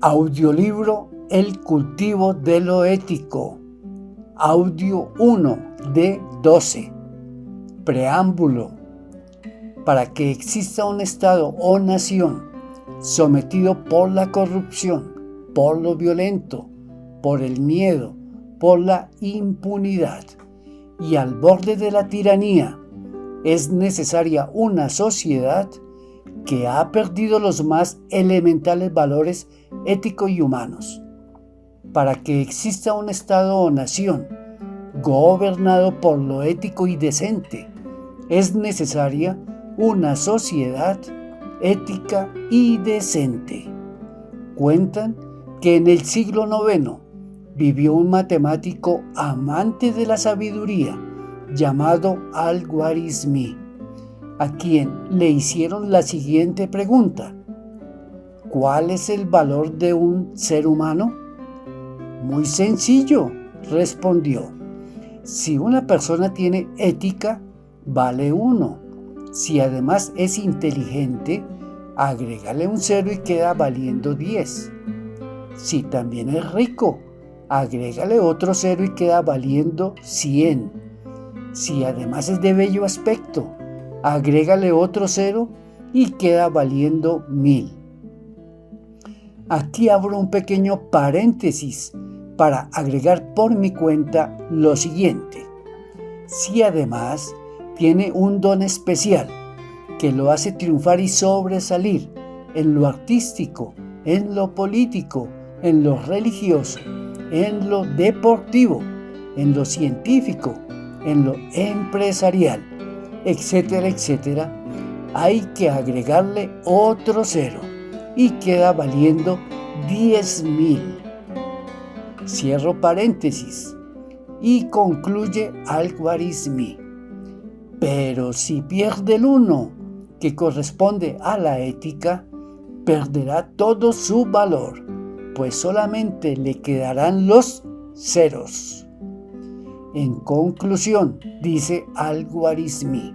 Audiolibro El cultivo de lo ético. Audio 1 de 12. Preámbulo. Para que exista un Estado o nación sometido por la corrupción, por lo violento, por el miedo, por la impunidad y al borde de la tiranía, es necesaria una sociedad que ha perdido los más elementales valores éticos y humanos. Para que exista un Estado o nación gobernado por lo ético y decente, es necesaria una sociedad ética y decente. Cuentan que en el siglo IX vivió un matemático amante de la sabiduría llamado Al-Khwarizmi, a quien le hicieron la siguiente pregunta: ¿cuál es el valor de un ser humano? Muy sencillo, respondió. Si una persona tiene ética, vale 1. Si además es inteligente, agrégale un 0 y queda valiendo 10. Si también es rico, agrégale otro 0 y queda valiendo 100. Si además es de bello aspecto, agrégale otro 0 y queda valiendo 1000. Aquí abro un pequeño paréntesis para agregar por mi cuenta lo siguiente. Si además tiene un don especial que lo hace triunfar y sobresalir en lo artístico, en lo político, en lo religioso, en lo deportivo, en lo científico, en lo empresarial, etcétera, etcétera, hay que agregarle otro 0 y queda valiendo 10.000. Cierro paréntesis y concluye Al-Khwarizmi. Pero si pierde el 1, que corresponde a la ética, perderá todo su valor, pues solamente le quedarán los ceros. En conclusión, dice Al-Khwarizmi,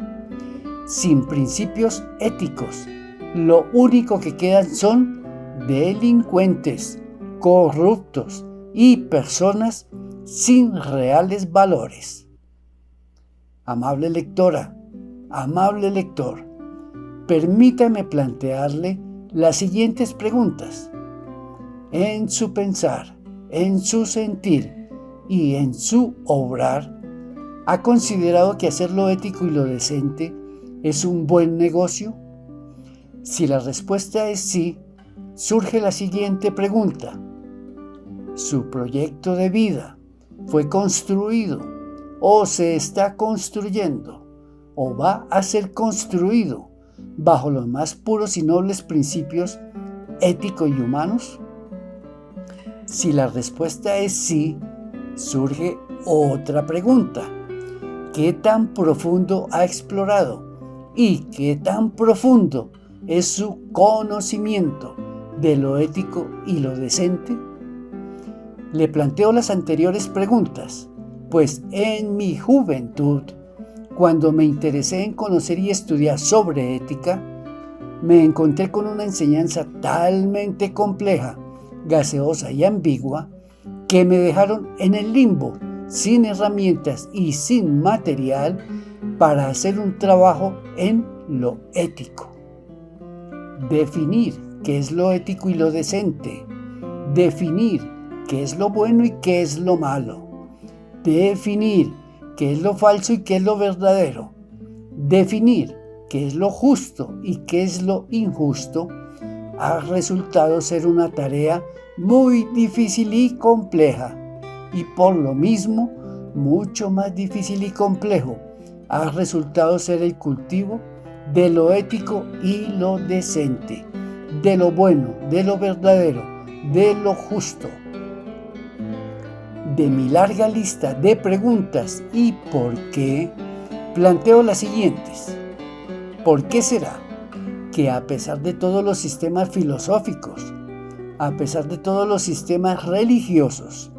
sin principios éticos, lo único que quedan son delincuentes, corruptos y personas sin reales valores. Amable lectora, amable lector, permítame plantearle las siguientes preguntas. En su pensar, en su sentir y en su obrar, ¿ha considerado que hacer lo ético y lo decente es un buen negocio? Si la respuesta es sí, surge la siguiente pregunta. ¿Su proyecto de vida fue construido o se está construyendo o va a ser construido bajo los más puros y nobles principios éticos y humanos? Si la respuesta es sí, surge otra pregunta. ¿Qué tan profundo ha explorado y qué tan profundo es su conocimiento de lo ético y lo decente? Le planteo las anteriores preguntas, pues en mi juventud, cuando me interesé en conocer y estudiar sobre ética, me encontré con una enseñanza talmente compleja, gaseosa y ambigua, que me dejaron en el limbo, sin herramientas y sin material para hacer un trabajo en lo ético. Definir qué es lo ético y lo decente. Definir qué es lo bueno y qué es lo malo. Definir qué es lo falso y qué es lo verdadero. Definir qué es lo justo y qué es lo injusto ha resultado ser una tarea muy difícil y compleja, y por lo mismo mucho más difícil y complejo ha resultado ser el cultivo de lo ético y lo decente, de lo bueno, de lo verdadero, de lo justo. De mi larga lista de preguntas y por qué, planteo las siguientes. ¿Por qué será que a pesar de todos los sistemas filosóficos, a pesar de todos los sistemas religiosos,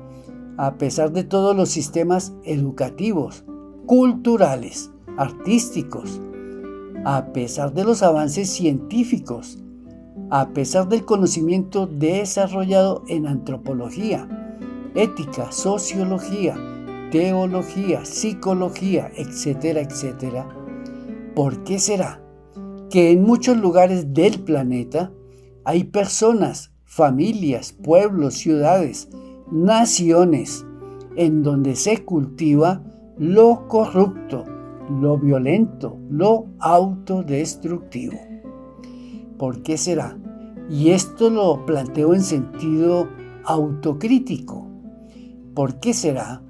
a pesar de todos los sistemas educativos, culturales, artísticos, a pesar de los avances científicos, a pesar del conocimiento desarrollado en antropología, ética, sociología, teología, psicología, etcétera, etcétera, ¿por qué será que en muchos lugares del planeta hay personas, familias, pueblos, ciudades, naciones, en donde se cultiva lo corrupto, lo violento, lo autodestructivo? ¿Por qué será? Y esto lo planteo en sentido autocrítico. ¿Por qué será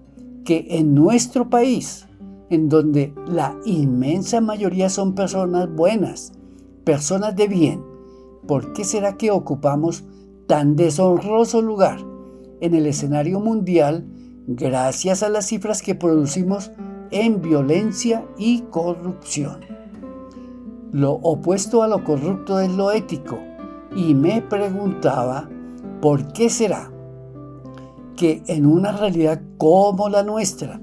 que en nuestro país, en donde la inmensa mayoría son personas buenas, personas de bien, ¿por qué será que ocupamos tan deshonroso lugar en el escenario mundial gracias a las cifras que producimos en violencia y corrupción? Lo opuesto a lo corrupto es lo ético, y me preguntaba, ¿por qué será que en una realidad como la nuestra,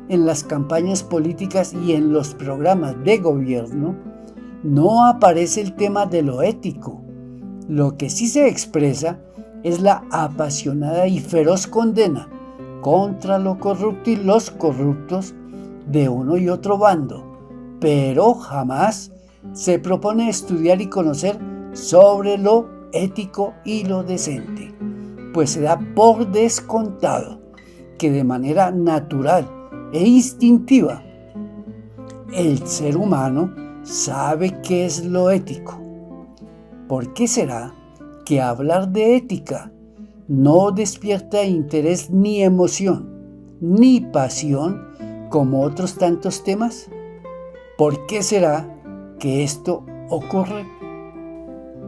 en las campañas políticas y en los programas de gobierno, no aparece el tema de lo ético? Lo que sí se expresa es la apasionada y feroz condena contra lo corrupto y los corruptos de uno y otro bando, pero jamás se propone estudiar y conocer sobre lo ético y lo decente, pues se da por descontado que de manera natural e instintiva el ser humano sabe qué es lo ético. ¿Por qué será que hablar de ética no despierta interés ni emoción, ni pasión como otros tantos temas? ¿Por qué será que esto ocurre?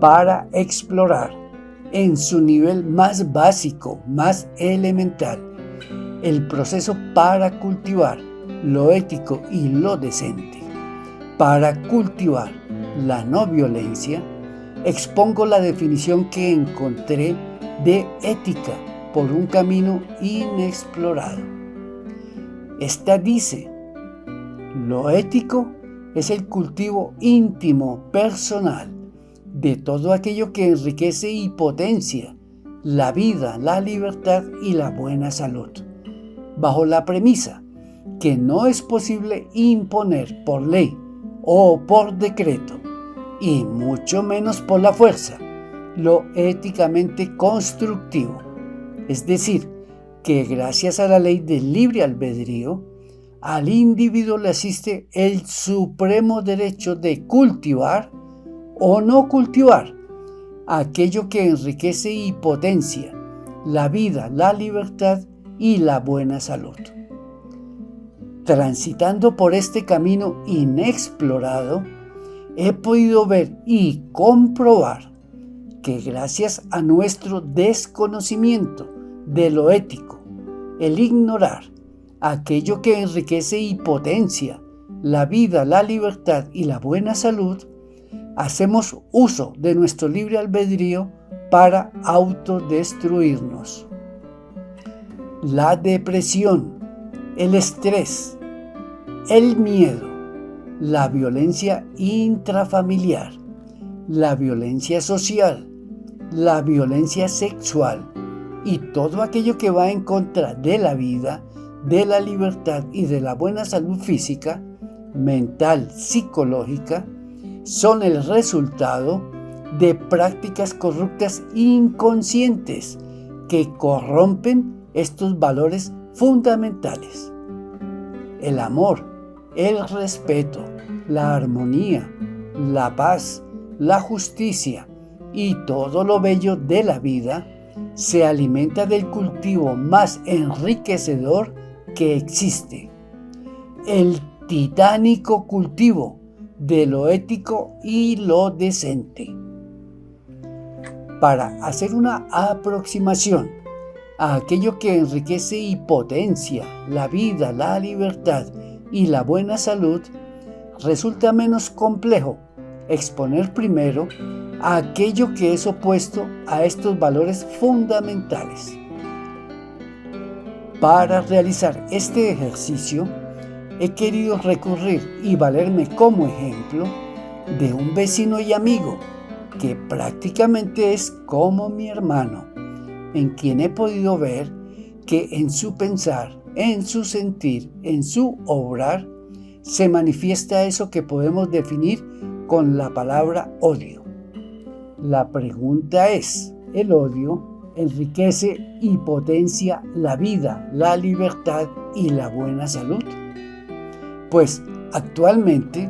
Para explorar en su nivel más básico, más elemental, el proceso para cultivar lo ético y lo decente, para cultivar la no violencia, expongo la definición que encontré de ética por un camino inexplorado. Esta dice: lo ético es el cultivo íntimo, personal, de todo aquello que enriquece y potencia la vida, la libertad y la buena salud, bajo la premisa que no es posible imponer por ley o por decreto, y mucho menos por la fuerza, lo éticamente constructivo. Es decir, que gracias a la ley del libre albedrío, al individuo le asiste el supremo derecho de cultivar o no cultivar aquello que enriquece y potencia la vida, la libertad y la buena salud. Transitando por este camino inexplorado, he podido ver y comprobar que gracias a nuestro desconocimiento de lo ético, el ignorar aquello que enriquece y potencia la vida, la libertad y la buena salud, hacemos uso de nuestro libre albedrío para autodestruirnos. La depresión, el estrés, el miedo, la violencia intrafamiliar, la violencia social, la violencia sexual y todo aquello que va en contra de la vida, de la libertad y de la buena salud física, mental, psicológica, son el resultado de prácticas corruptas inconscientes que corrompen estos valores fundamentales: el amor, el respeto, la armonía, la paz, la justicia y todo lo bello de la vida se alimenta del cultivo más enriquecedor que existe, el titánico cultivo de lo ético y lo decente. Para hacer una aproximación a aquello que enriquece y potencia la vida, la libertad y la buena salud, resulta menos complejo exponer primero a aquello que es opuesto a estos valores fundamentales. Para realizar este ejercicio, he querido recurrir y valerme como ejemplo de un vecino y amigo que prácticamente es como mi hermano, en quien he podido ver que en su pensar, en su sentir, en su obrar, se manifiesta eso que podemos definir con la palabra odio. La pregunta es, ¿el odio enriquece y potencia la vida, la libertad y la buena salud? Pues actualmente,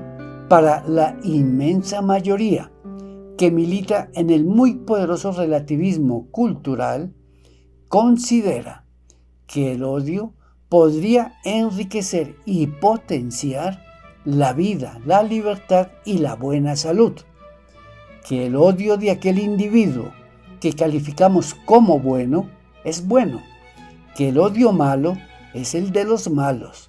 para la inmensa mayoría que milita en el muy poderoso relativismo cultural, considera que el odio podría enriquecer y potenciar la vida, la libertad y la buena salud. Que el odio de aquel individuo que calificamos como bueno es bueno. Que el odio malo es el de los malos.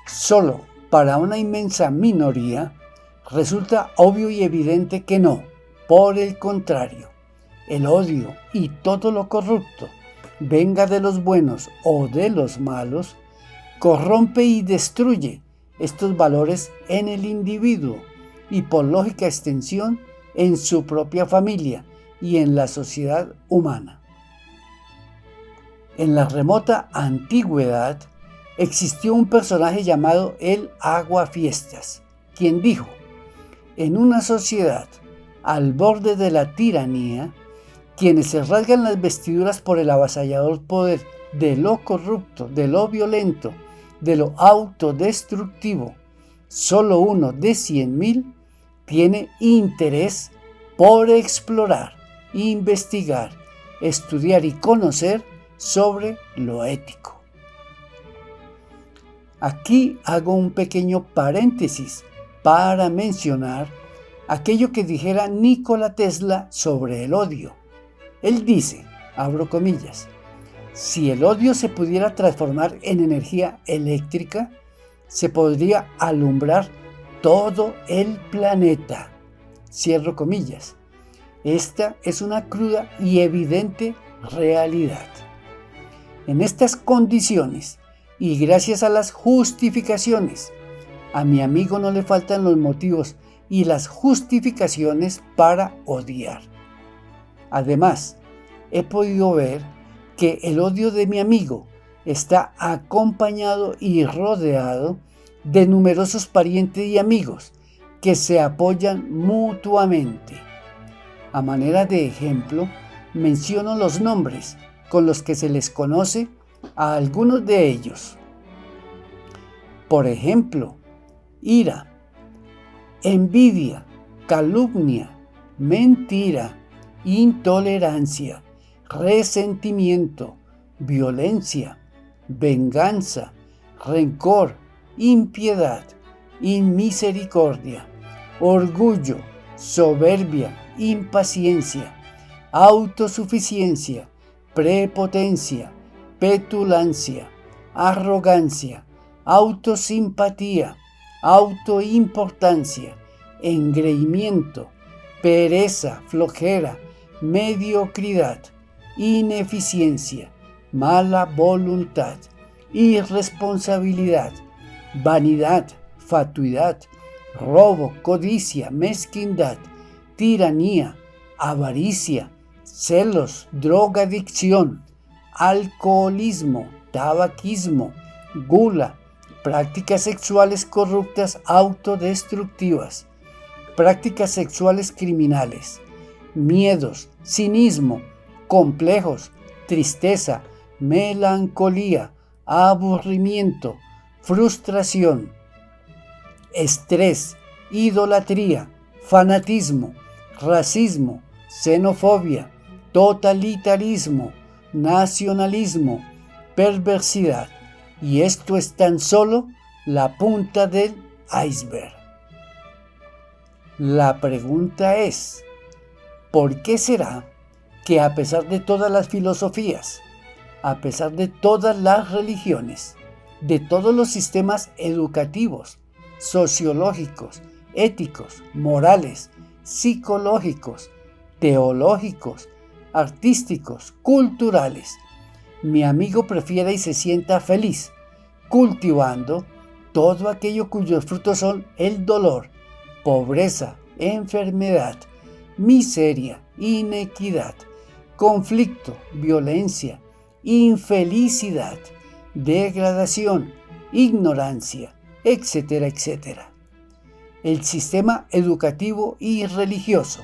Solo para una inmensa minoría resulta obvio y evidente que no. Por el contrario, el odio y todo lo corrupto, venga de los buenos o de los malos, corrompe y destruye estos valores en el individuo y por lógica extensión en su propia familia y en la sociedad humana. En la remota antigüedad existió un personaje llamado el Aguafiestas, quien dijo: en una sociedad al borde de la tiranía, quienes se rasgan las vestiduras por el avasallador poder de lo corrupto, de lo violento, de lo autodestructivo, solo uno de 100,000 tiene interés por explorar, investigar, estudiar y conocer sobre lo ético. Aquí hago un pequeño paréntesis para mencionar aquello que dijera Nikola Tesla sobre el odio. Él dice, abro comillas, si el odio se pudiera transformar en energía eléctrica, se podría alumbrar todo el planeta. Cierro comillas. Esta es una cruda y evidente realidad. En estas condiciones, y gracias a las justificaciones, a mi amigo no le faltan los motivos y las justificaciones para odiar. Además, he podido ver que el odio de mi amigo está acompañado y rodeado de numerosos parientes y amigos que se apoyan mutuamente. A manera de ejemplo, menciono los nombres con los que se les conoce a algunos de ellos. Por ejemplo, ira, envidia, calumnia, mentira, intolerancia, resentimiento, violencia, venganza, rencor, impiedad, inmisericordia, orgullo, soberbia, impaciencia, autosuficiencia, prepotencia, petulancia, arrogancia, autosimpatía, autoimportancia, engreimiento, pereza, flojera, mediocridad, ineficiencia, mala voluntad, irresponsabilidad, vanidad, fatuidad, robo, codicia, mezquindad, tiranía, avaricia, celos, drogadicción, alcoholismo, tabaquismo, gula, prácticas sexuales corruptas autodestructivas, prácticas sexuales criminales, miedos, cinismo, complejos, tristeza, melancolía, aburrimiento, frustración, estrés, idolatría, fanatismo, racismo, xenofobia, totalitarismo, nacionalismo, perversidad. Y esto es tan solo la punta del iceberg. La pregunta es, ¿por qué será que a pesar de todas las filosofías, a pesar de todas las religiones, de todos los sistemas educativos, sociológicos, éticos, morales, psicológicos, teológicos, artísticos, culturales, mi amigo prefiere y se sienta feliz cultivando todo aquello cuyos frutos son el dolor, pobreza, enfermedad, miseria, inequidad, conflicto, violencia, infelicidad, degradación, ignorancia, etcétera, etcétera. El sistema educativo y religioso,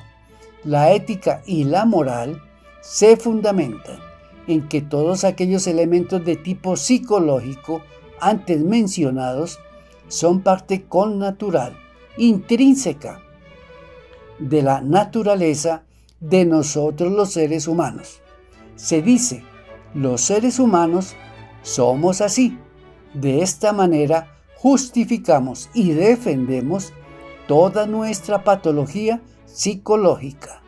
la ética y la moral se fundamentan en que todos aquellos elementos de tipo psicológico antes mencionados son parte connatural, intrínseca de la naturaleza de nosotros los seres humanos. Se dice, los seres humanos somos así. De esta manera justificamos y defendemos toda nuestra patología psicológica.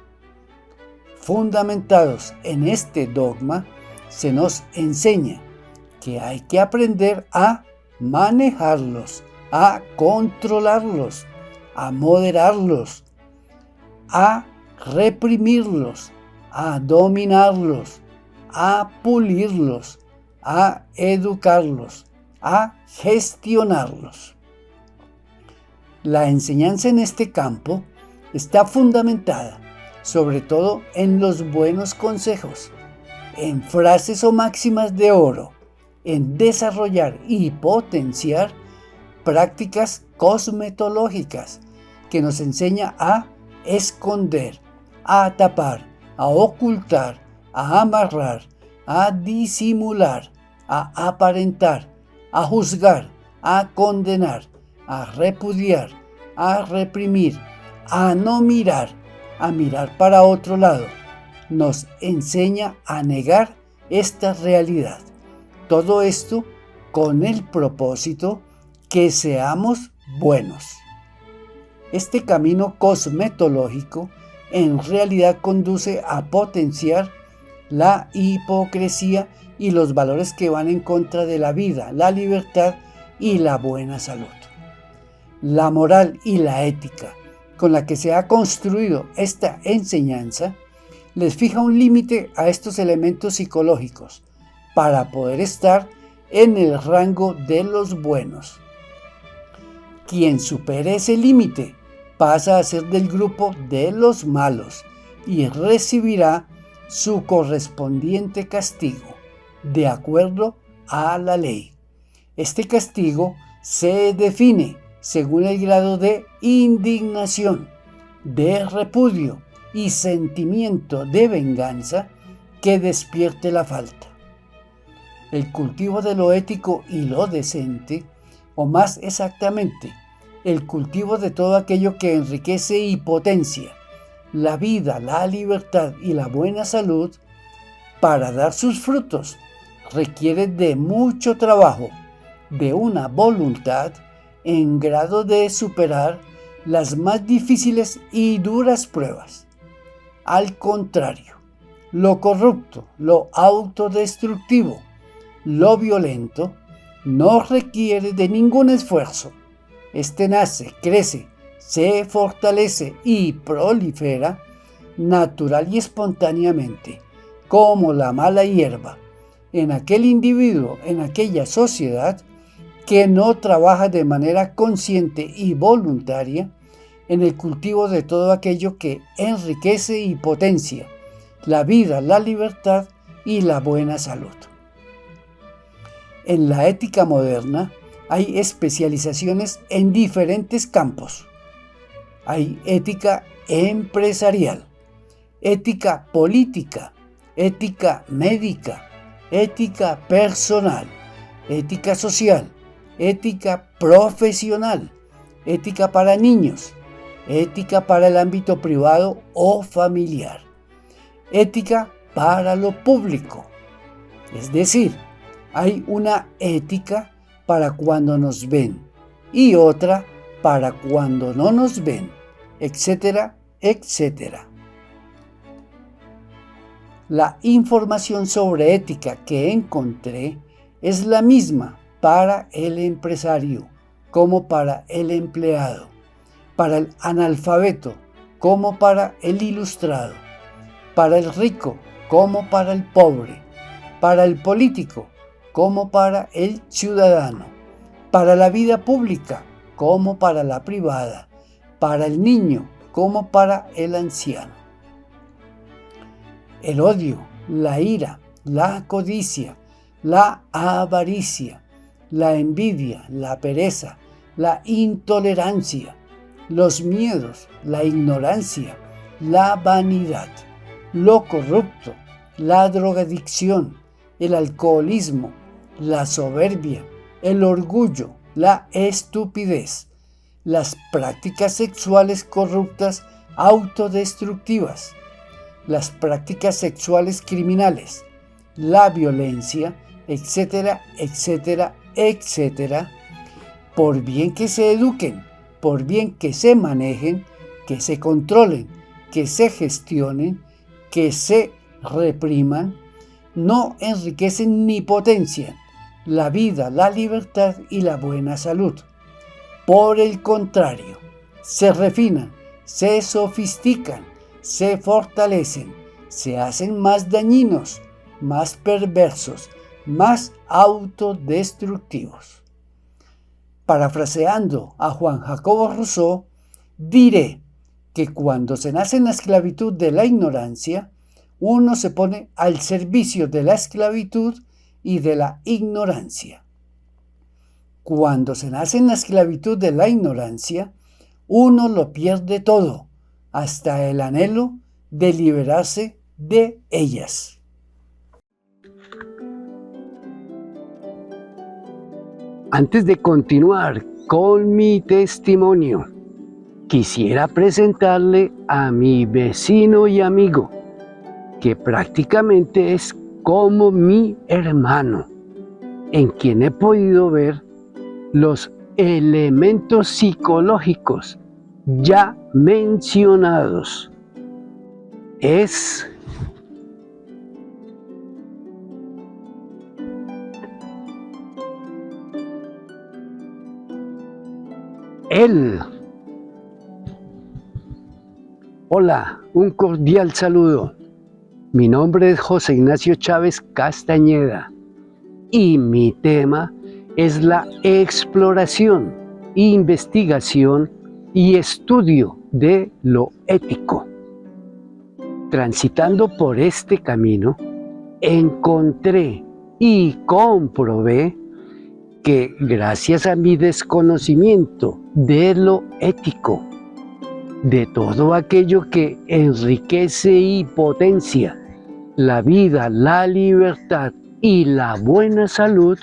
Fundamentados en este dogma, se nos enseña que hay que aprender a manejarlos, a controlarlos, a moderarlos, a reprimirlos, a dominarlos, a pulirlos, a educarlos, a gestionarlos. La enseñanza en este campo está fundamentada sobre todo en los buenos consejos, en frases o máximas de oro, en desarrollar y potenciar prácticas cosmetológicas que nos enseña a esconder, a tapar, a ocultar, a amarrar, a disimular, a aparentar, a juzgar, a condenar, a repudiar, a reprimir, a no mirar, a mirar para otro lado. Nos enseña a negar esta realidad. Todo esto con el propósito que seamos buenos. Este camino cosmetológico en realidad conduce a potenciar la hipocresía y los valores que van en contra de la vida, la libertad y la buena salud. La moral y la ética con la que se ha construido esta enseñanza les fija un límite a estos elementos psicológicos para poder estar en el rango de los buenos. Quien supere ese límite pasa a ser del grupo de los malos y recibirá su correspondiente castigo, de acuerdo a la ley. Este castigo se define según el grado de indignación, de repudio y sentimiento de venganza que despierte la falta. El cultivo de lo ético y lo decente, o más exactamente, el cultivo de todo aquello que enriquece y potencia la vida, la libertad y la buena salud, para dar sus frutos, requiere de mucho trabajo, de una voluntad en grado de superar las más difíciles y duras pruebas. Al contrario, lo corrupto, lo autodestructivo, lo violento, no requiere de ningún esfuerzo. Este nace, crece, se fortalece y prolifera natural y espontáneamente, como la mala hierba, en aquel individuo, en aquella sociedad que no trabaja de manera consciente y voluntaria en el cultivo de todo aquello que enriquece y potencia la vida, la libertad y la buena salud. En la ética moderna hay especializaciones en diferentes campos. Hay ética empresarial, ética política, ética médica, ética personal, ética social, ética profesional, ética para niños, ética para el ámbito privado o familiar, ética para lo público. Es decir, hay una ética para cuando nos ven y otra para cuando no nos ven, etcétera, etcétera. La información sobre ética que encontré es la misma para el empresario como para el empleado, para el analfabeto como para el ilustrado, para el rico como para el pobre, para el político como para el ciudadano, para la vida pública como para la privada, para el niño como para el anciano. El odio, la ira, la codicia, la avaricia, la envidia, la pereza, la intolerancia, los miedos, la ignorancia, la vanidad, lo corrupto, la drogadicción, el alcoholismo, la soberbia, el orgullo, la estupidez, las prácticas sexuales corruptas autodestructivas, las prácticas sexuales criminales, la violencia, etcétera, etcétera, etcétera, por bien que se eduquen, por bien que se manejen, que se controlen, que se gestionen, que se repriman, no enriquecen ni potencian la vida, la libertad y la buena salud. Por el contrario, se refinan, se sofistican, se fortalecen, se hacen más dañinos, más perversos, más autodestructivos. Parafraseando a Juan Jacobo Rousseau, diré que cuando se nace en la esclavitud de la ignorancia, uno se pone al servicio de la esclavitud y de la ignorancia. Cuando se nace en la esclavitud de la ignorancia, uno lo pierde todo, hasta el anhelo de liberarse de ellas. Antes de continuar con mi testimonio, quisiera presentarle a mi vecino y amigo, que prácticamente es como mi hermano, en quien he podido ver los elementos psicológicos ya mencionados. Es él. Hola, un cordial saludo. Mi nombre es José Ignacio Chávez Castañeda y mi tema es la exploración, investigación y estudio de lo ético. Transitando por este camino, encontré y comprobé que gracias a mi desconocimiento de lo ético, de todo aquello que enriquece y potencia la vida, la libertad y la buena salud,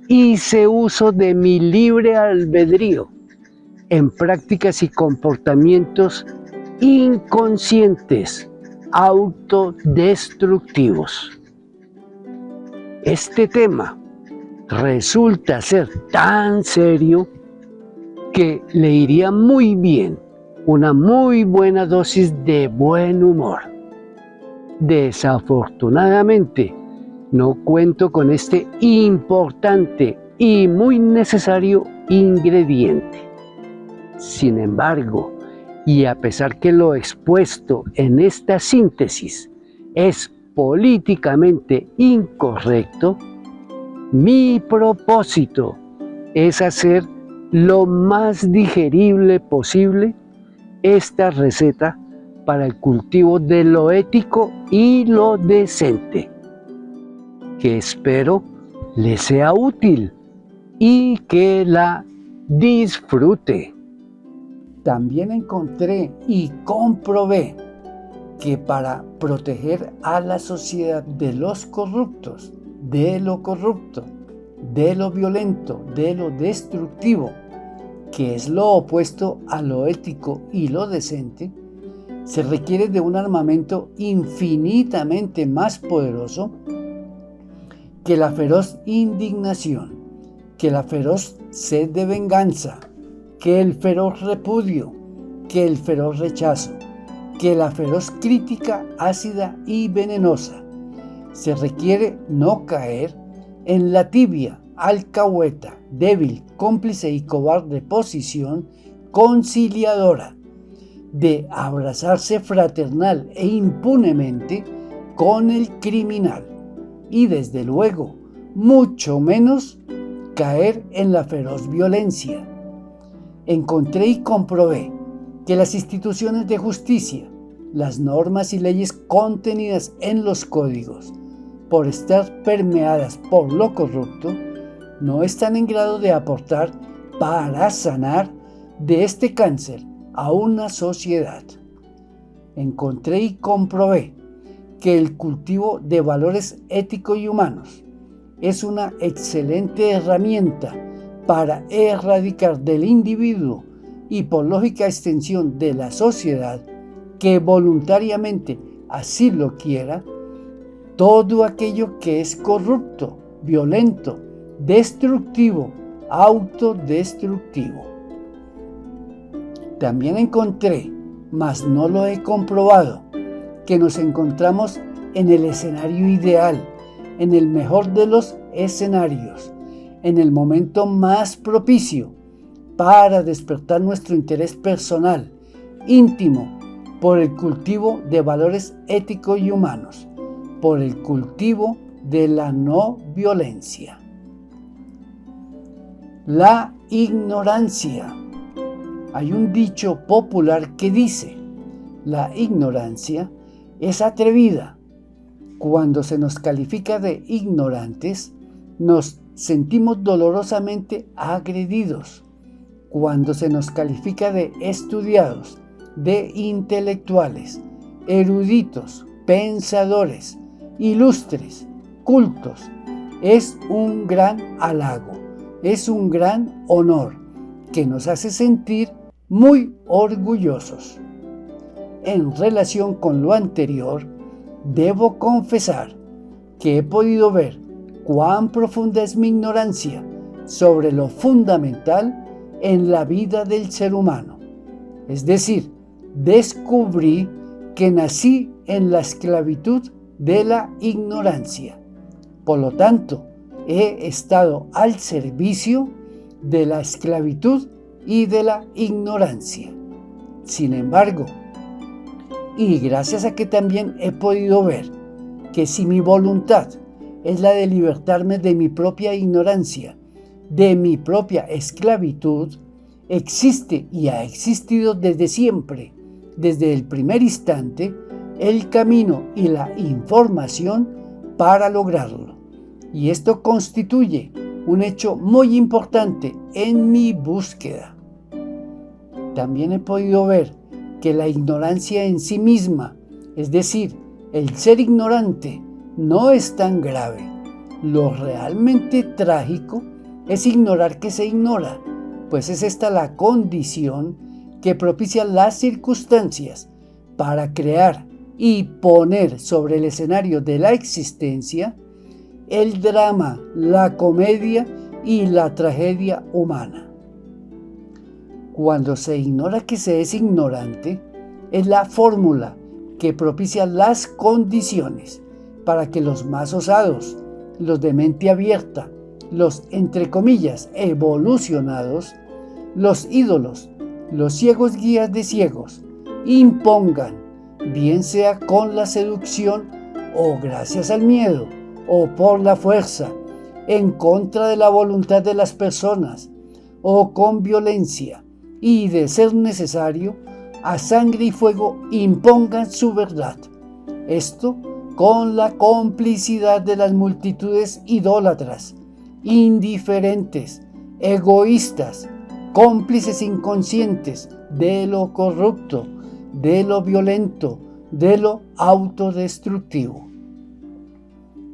hice uso de mi libre albedrío en prácticas y comportamientos inconscientes, autodestructivos. Este tema resulta ser tan serio que le iría muy bien una muy buena dosis de buen humor. Desafortunadamente, no cuento con este importante y muy necesario ingrediente. Sin embargo, y a pesar que lo expuesto en esta síntesis es políticamente incorrecto, mi propósito es hacer lo más digerible posible esta receta para el cultivo de lo ético y lo decente, que espero le sea útil y que la disfrute. También encontré y comprobé que para proteger a la sociedad de los corruptos, de lo corrupto, de lo violento, de lo destructivo, que es lo opuesto a lo ético y lo decente, se requiere de un armamento infinitamente más poderoso que la feroz indignación, que la feroz sed de venganza, que el feroz repudio, que el feroz rechazo, que la feroz crítica ácida y venenosa. Se requiere no caer en la tibia, alcahueta, débil, cómplice y cobarde posición conciliadora de abrazarse fraternal e impunemente con el criminal y desde luego mucho menos caer en la feroz violencia. Encontré y comprobé que las instituciones de justicia, las normas y leyes contenidas en los códigos, por estar permeadas por lo corrupto, no están en grado de aportar para sanar de este cáncer a una sociedad. Encontré y comprobé que el cultivo de valores éticos y humanos es una excelente herramienta para erradicar del individuo y por lógica extensión de la sociedad que voluntariamente así lo quiera, todo aquello que es corrupto, violento, destructivo, autodestructivo. También encontré, mas no lo he comprobado, que nos encontramos en el escenario ideal, en el mejor de los escenarios, en el momento más propicio para despertar nuestro interés personal, íntimo, por el cultivo de valores éticos y humanos, por el cultivo de la no violencia. La ignorancia. Hay un dicho popular que dice: la ignorancia es atrevida. Cuando se nos califica de ignorantes, nos sentimos dolorosamente agredidos. Cuando se nos califica de estudiados, de intelectuales, eruditos, pensadores, ilustres, cultos, es un gran halago, es un gran honor que nos hace sentir muy orgullosos. En relación con lo anterior, debo confesar que he podido ver cuán profunda es mi ignorancia sobre lo fundamental en la vida del ser humano. Es decir, descubrí que nací en la esclavitud de la ignorancia. Por lo tanto, he estado al servicio de la esclavitud y de la ignorancia. Sin embargo, y gracias a que también he podido ver que si mi voluntad es la de libertarme de mi propia ignorancia, de mi propia esclavitud, existe y ha existido desde siempre, desde el primer instante, el camino y la información para lograrlo. Y esto constituye un hecho muy importante en mi búsqueda. También he podido ver que la ignorancia en sí misma, es decir, el ser ignorante, no es tan grave. Lo realmente trágico es ignorar que se ignora, pues es esta la condición que propicia las circunstancias para crear y poner sobre el escenario de la existencia el drama, la comedia y la tragedia humana. Cuando se ignora que se es ignorante, es la fórmula que propicia las condiciones para que los más osados, los de mente abierta, los entre comillas evolucionados, los ídolos, los ciegos guías de ciegos, impongan, bien sea con la seducción o gracias al miedo o por la fuerza, en contra de la voluntad de las personas o con violencia y, de ser necesario, a sangre y fuego impongan su verdad. Esto con la complicidad de las multitudes idólatras, indiferentes, egoístas, cómplices inconscientes de lo corrupto, de lo violento, de lo autodestructivo.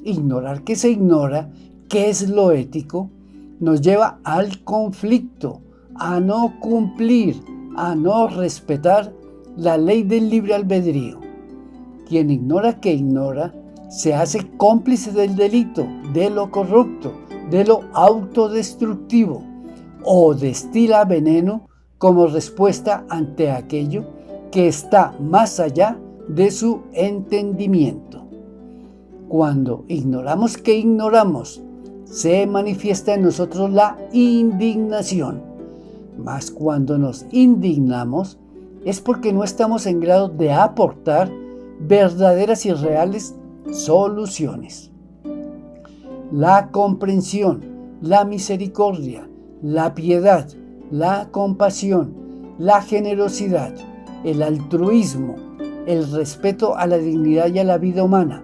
Ignorar que se ignora qué es lo ético nos lleva al conflicto, a no cumplir, a no respetar la ley del libre albedrío. Quien ignora que ignora se hace cómplice del delito, de lo corrupto, de lo autodestructivo, o destila veneno como respuesta ante aquello que está más allá de su entendimiento. Cuando ignoramos que ignoramos, se manifiesta en nosotros la indignación. Mas cuando nos indignamos, es porque no estamos en grado de aportar verdaderas y reales soluciones. La comprensión, la misericordia, la piedad, la compasión la generosidad, el altruismo, el respeto a la dignidad y a la vida humana,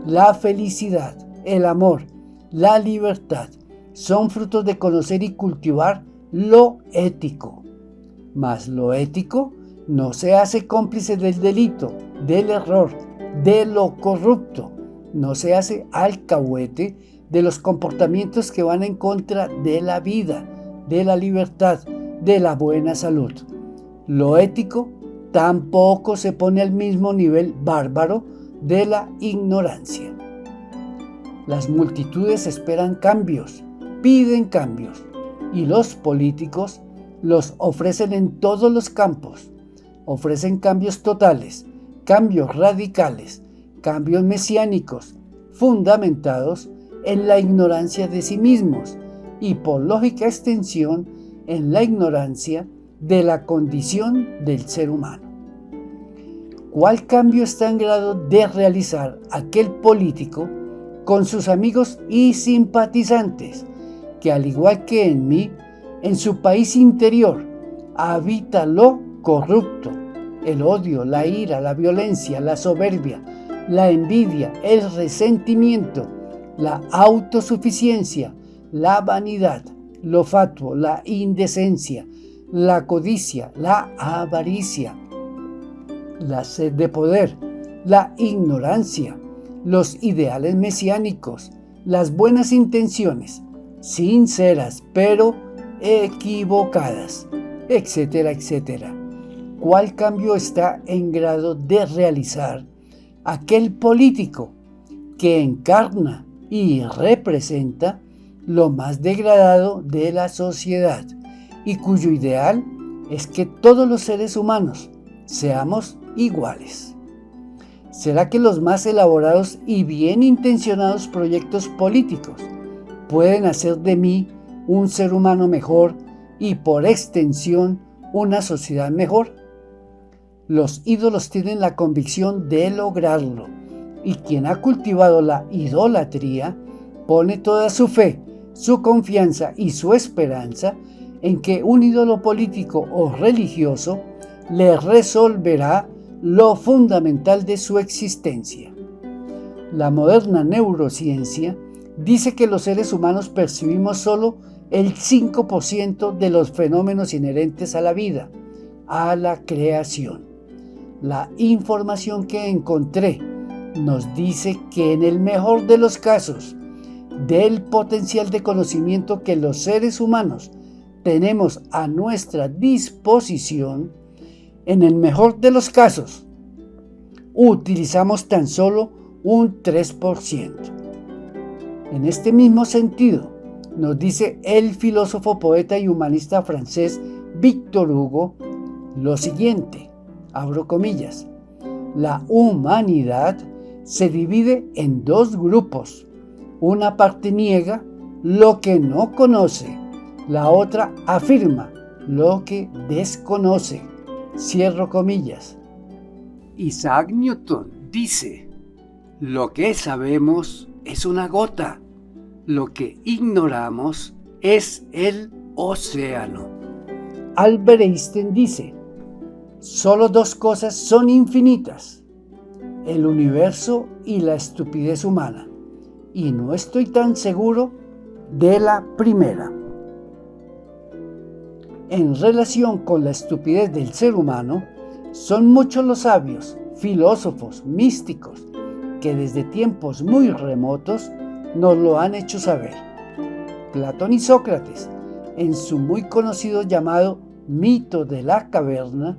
la felicidad, el amor, la libertad, son frutos de conocer y cultivar lo ético. Mas lo ético no se hace cómplice del delito, del error, de lo corrupto, no se hace alcahuete de los comportamientos que van en contra de la vida, de la libertad, de la buena salud. Lo ético tampoco se pone al mismo nivel bárbaro de la ignorancia. Las multitudes esperan cambios, piden cambios, y los políticos los ofrecen en todos los campos. Ofrecen cambios totales, cambios radicales, cambios mesiánicos, fundamentados en la ignorancia de sí mismos y por lógica extensión en la ignorancia de la condición del ser humano. ¿Cuál cambio está en grado de realizar aquel político con sus amigos y simpatizantes que, al igual que en mí, en su país interior habita lo corrupto, el odio, la ira, la violencia, la soberbia, la envidia, el resentimiento, la autosuficiencia, la vanidad, lo fatuo, la indecencia, la codicia, la avaricia, la sed de poder, la ignorancia, los ideales mesiánicos, las buenas intenciones, sinceras pero equivocadas, etcétera, etcétera. ¿Cuál cambio está en grado de realizar aquel político que encarna y representa lo más degradado de la sociedad y cuyo ideal es que todos los seres humanos seamos iguales? ¿Será que los más elaborados y bien intencionados proyectos políticos pueden hacer de mí un ser humano mejor y por extensión una sociedad mejor? Los ídolos tienen la convicción de lograrlo, y quien ha cultivado la idolatría pone toda su fe, su confianza y su esperanza en que un ídolo político o religioso le resolverá lo fundamental de su existencia. La moderna neurociencia dice que los seres humanos percibimos solo el 5% de los fenómenos inherentes a la vida, a la creación. La información que encontré nos dice que en el mejor de los casos, del potencial de conocimiento que los seres humanos tenemos a nuestra disposición, en el mejor de los casos, utilizamos tan solo un 3%. En este mismo sentido, nos dice el filósofo, poeta y humanista francés Victor Hugo lo siguiente, abro comillas: la humanidad se divide en dos grupos. Una parte niega lo que no conoce, la otra afirma lo que desconoce. Cierro comillas. Isaac Newton dice: lo que sabemos es una gota, lo que ignoramos es el océano. Albert Einstein dice: solo dos cosas son infinitas, el universo y la estupidez humana, y no estoy tan seguro de la primera. En relación con la estupidez del ser humano, son muchos los sabios, filósofos, místicos, que desde tiempos muy remotos nos lo han hecho saber. Platón y Sócrates, en su muy conocido llamado mito de la caverna,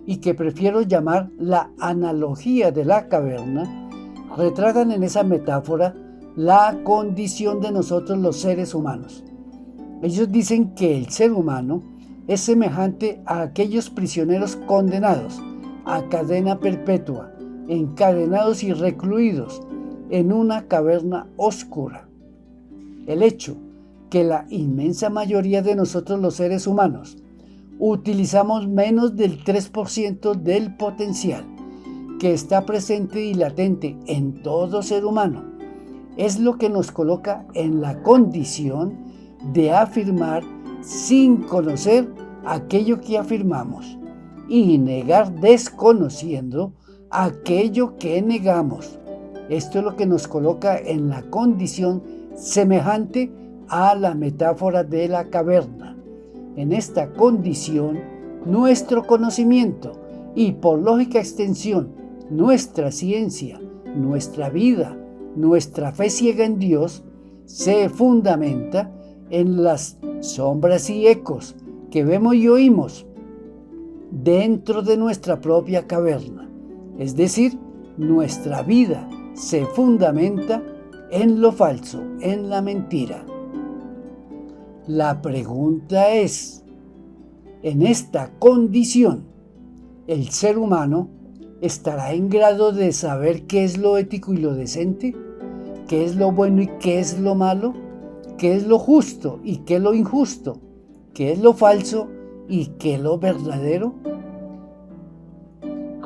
y que prefiero llamar la analogía de la caverna, retratan en esa metáfora la condición de nosotros los seres humanos. Ellos dicen que el ser humano es semejante a aquellos prisioneros condenados a cadena perpetua, encadenados y recluidos en una caverna oscura. El hecho que la inmensa mayoría de nosotros los seres humanos utilizamos menos del 3% del potencial que está presente y latente en todo ser humano es lo que nos coloca en la condición de afirmar sin conocer aquello que afirmamos y negar desconociendo aquello que negamos. Esto es lo que nos coloca en la condición semejante a la metáfora de la caverna. En esta condición, nuestro conocimiento y por lógica extensión, nuestra ciencia, nuestra vida, nuestra fe ciega en Dios, se fundamenta en las sombras y ecos que vemos y oímos dentro de nuestra propia caverna. Es decir, nuestra vida se fundamenta en lo falso, en la mentira. La pregunta es, en esta condición, ¿el ser humano estará en grado de saber qué es lo ético y lo decente? ¿Qué es lo bueno y qué es lo malo? ¿Qué es lo justo y qué es lo injusto? ¿Qué es lo falso y qué es lo verdadero?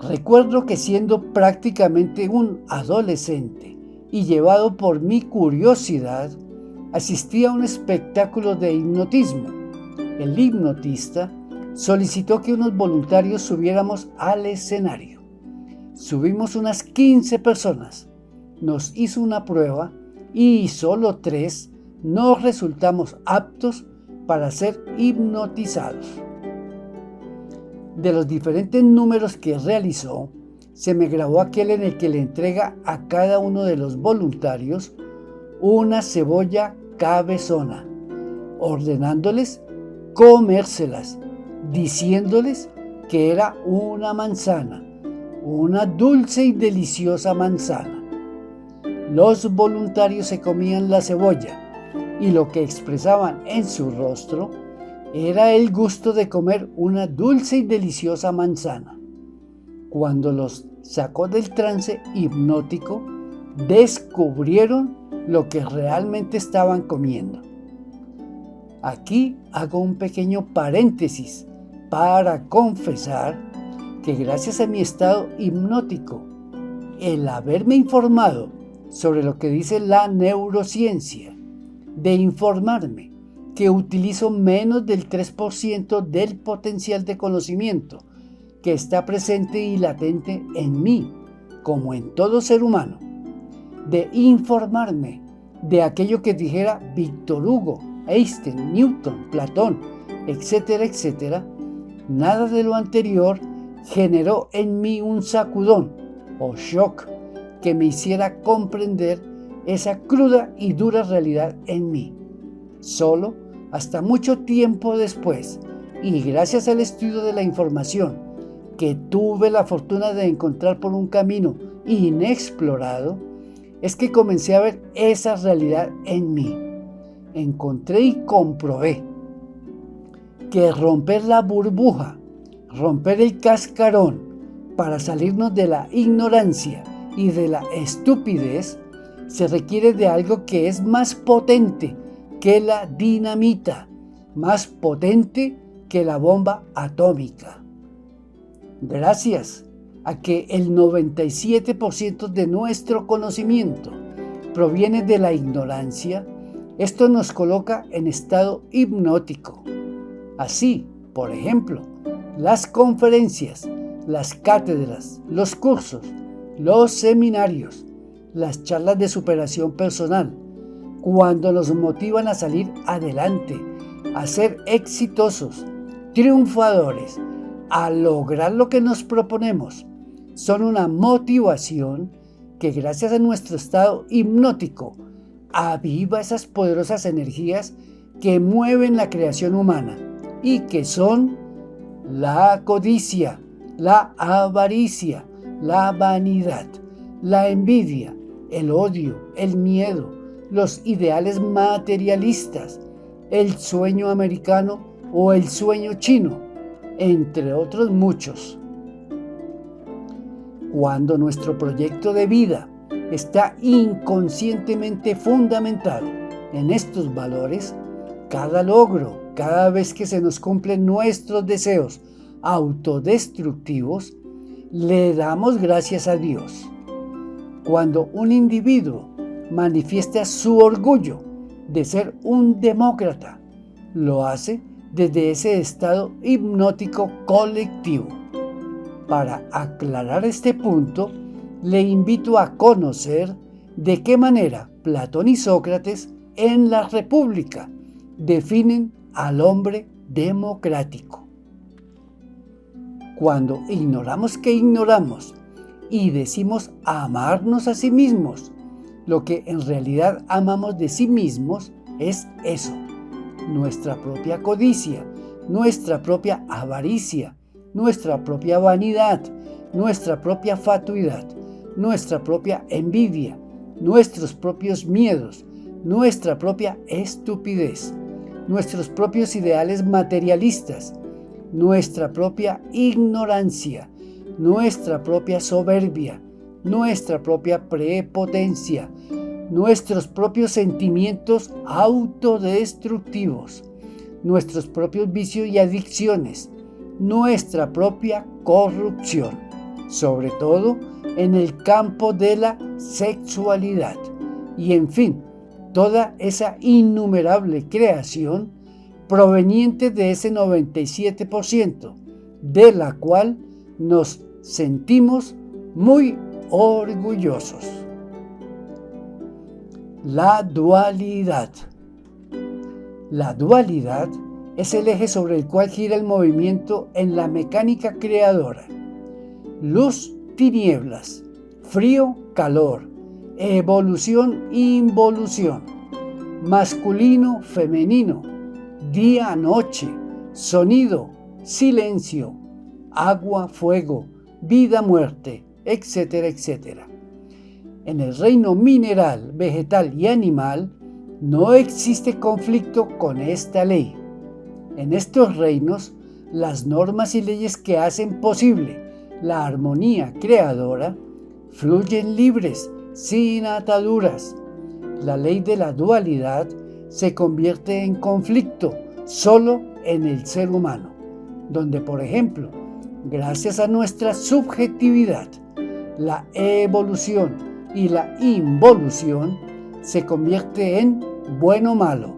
Recuerdo que siendo prácticamente un adolescente y llevado por mi curiosidad, asistí a un espectáculo de hipnotismo. El hipnotista solicitó que unos voluntarios subiéramos al escenario. Subimos unas 15 personas. Nos hizo una prueba y solo 3 no resultamos aptos para ser hipnotizados. De los diferentes números que realizó, se me grabó aquel en el que le entrega a cada uno de los voluntarios una cebolla cabezona, ordenándoles comérselas, diciéndoles que era una manzana, una dulce y deliciosa manzana. Los voluntarios se comían la cebolla y lo que expresaban en su rostro era el gusto de comer una dulce y deliciosa manzana. Cuando los sacó del trance hipnótico, descubrieron lo que realmente estaban comiendo. Aquí hago un pequeño paréntesis para confesar que gracias a mi estado hipnótico, el haberme informado sobre lo que dice la neurociencia, de informarme que utilizo menos del 3% del potencial de conocimiento que está presente y latente en mí, como en todo ser humano, de informarme de aquello que dijera Víctor Hugo, Einstein, Newton, Platón, etcétera, etcétera, nada de lo anterior generó en mí un sacudón o shock que me hiciera comprender esa cruda y dura realidad en mí. Solo hasta mucho tiempo después, y gracias al estudio de la información que tuve la fortuna de encontrar por un camino inexplorado, es que comencé a ver esa realidad en mí. Encontré y comprobé que romper la burbuja, romper el cascarón para salirnos de la ignorancia y de la estupidez, se requiere de algo que es más potente que la dinamita, más potente que la bomba atómica. Gracias a que el 97% de nuestro conocimiento proviene de la ignorancia, esto nos coloca en estado hipnótico. Así, por ejemplo, las conferencias, las cátedras, los cursos, los seminarios, las charlas de superación personal, cuando nos motivan a salir adelante, a ser exitosos, triunfadores, a lograr lo que nos proponemos, son una motivación que gracias a nuestro estado hipnótico aviva esas poderosas energías que mueven la creación humana y que son la codicia, la avaricia, la vanidad, la envidia, el odio, el miedo, los ideales materialistas, el sueño americano o el sueño chino, entre otros muchos. Cuando nuestro proyecto de vida está inconscientemente fundamentado en estos valores, cada logro, cada vez que se nos cumplen nuestros deseos autodestructivos, le damos gracias a Dios. Cuando un individuo manifiesta su orgullo de ser un demócrata, lo hace desde ese estado hipnótico colectivo. Para aclarar este punto, le invito a conocer de qué manera Platón y Sócrates en la República definen al hombre democrático. Cuando ignoramos que ignoramos y decimos amarnos a sí mismos, lo que en realidad amamos de sí mismos es eso, nuestra propia codicia, nuestra propia avaricia, nuestra propia vanidad, nuestra propia fatuidad, nuestra propia envidia, nuestros propios miedos, nuestra propia estupidez, nuestros propios ideales materialistas, nuestra propia ignorancia, nuestra propia soberbia, nuestra propia prepotencia, nuestros propios sentimientos autodestructivos, nuestros propios vicios y adicciones, nuestra propia corrupción, sobre todo en el campo de la sexualidad, y en fin, toda esa innumerable creación proveniente de ese 97%, de la cual nos sentimos muy orgullosos. La dualidad. La dualidad es el eje sobre el cual gira el movimiento en la mecánica creadora. Luz, tinieblas, frío, calor, evolución, involución, masculino, femenino, día, noche, sonido, silencio, agua, fuego, vida, muerte, etcétera, etcétera. En el reino mineral, vegetal y animal no existe conflicto con esta ley. En estos reinos, las normas y leyes que hacen posible la armonía creadora fluyen libres, sin ataduras. La ley de la dualidad se convierte en conflicto solo en el ser humano, donde, por ejemplo, gracias a nuestra subjetividad, la evolución y la involución se convierte en bueno o malo,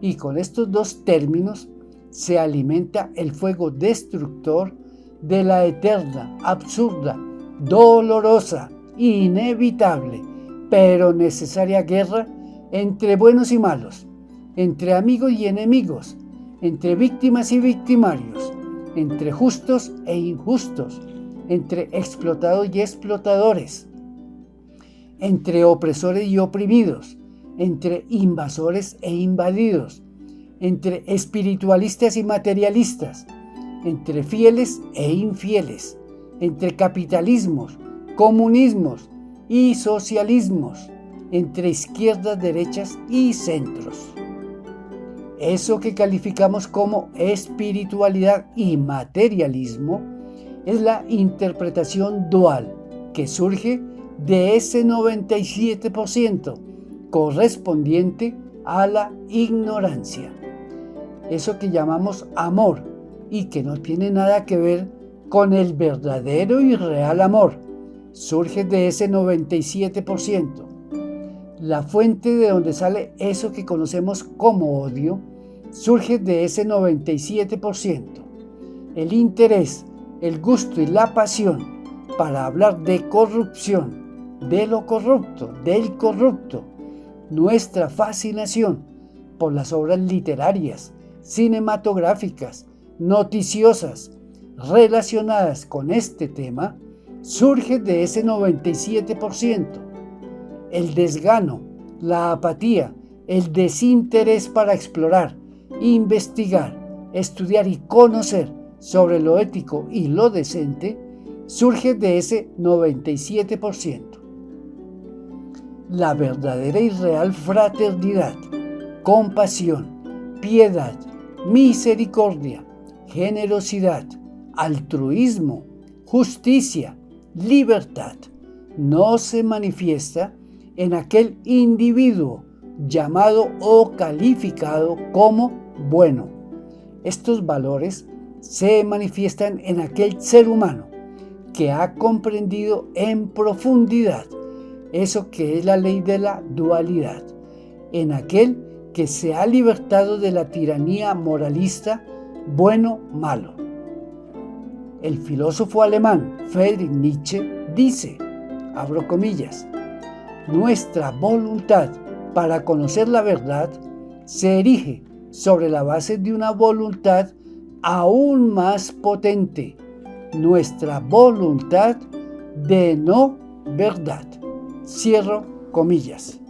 y con estos dos términos se alimenta el fuego destructor de la eterna, absurda, dolorosa, inevitable, pero necesaria guerra entre buenos y malos, entre amigos y enemigos, entre víctimas y victimarios, entre justos e injustos, entre explotados y explotadores, entre opresores y oprimidos, entre invasores e invadidos, entre espiritualistas y materialistas, entre fieles e infieles, entre capitalismos, comunismos y socialismos, entre izquierdas, derechas y centros. Eso que calificamos como espiritualidad y materialismo es la interpretación dual que surge de ese 97% correspondiente a la ignorancia. Eso que llamamos amor y que no tiene nada que ver con el verdadero y real amor, surge de ese 97%. La fuente de donde sale eso que conocemos como odio surge de ese 97%. El interés, el gusto y la pasión para hablar de corrupción, de lo corrupto, del corrupto, nuestra fascinación por las obras literarias, cinematográficas, noticiosas, relacionadas con este tema, surge de ese 97%. El desgano, la apatía, el desinterés para explorar, investigar, estudiar y conocer sobre lo ético y lo decente, surge de ese 97%. La verdadera y real fraternidad, compasión, piedad, misericordia, generosidad, altruismo, justicia, libertad, no se manifiesta en aquel individuo llamado o calificado como bueno. Estos valores se manifiestan en aquel ser humano que ha comprendido en profundidad eso que es la ley de la dualidad, en aquel que se ha libertado de la tiranía moralista bueno, malo. El filósofo alemán Friedrich Nietzsche dice, abro comillas, nuestra voluntad para conocer la verdad se erige sobre la base de una voluntad aún más potente, nuestra voluntad de no verdad. Cierro comillas.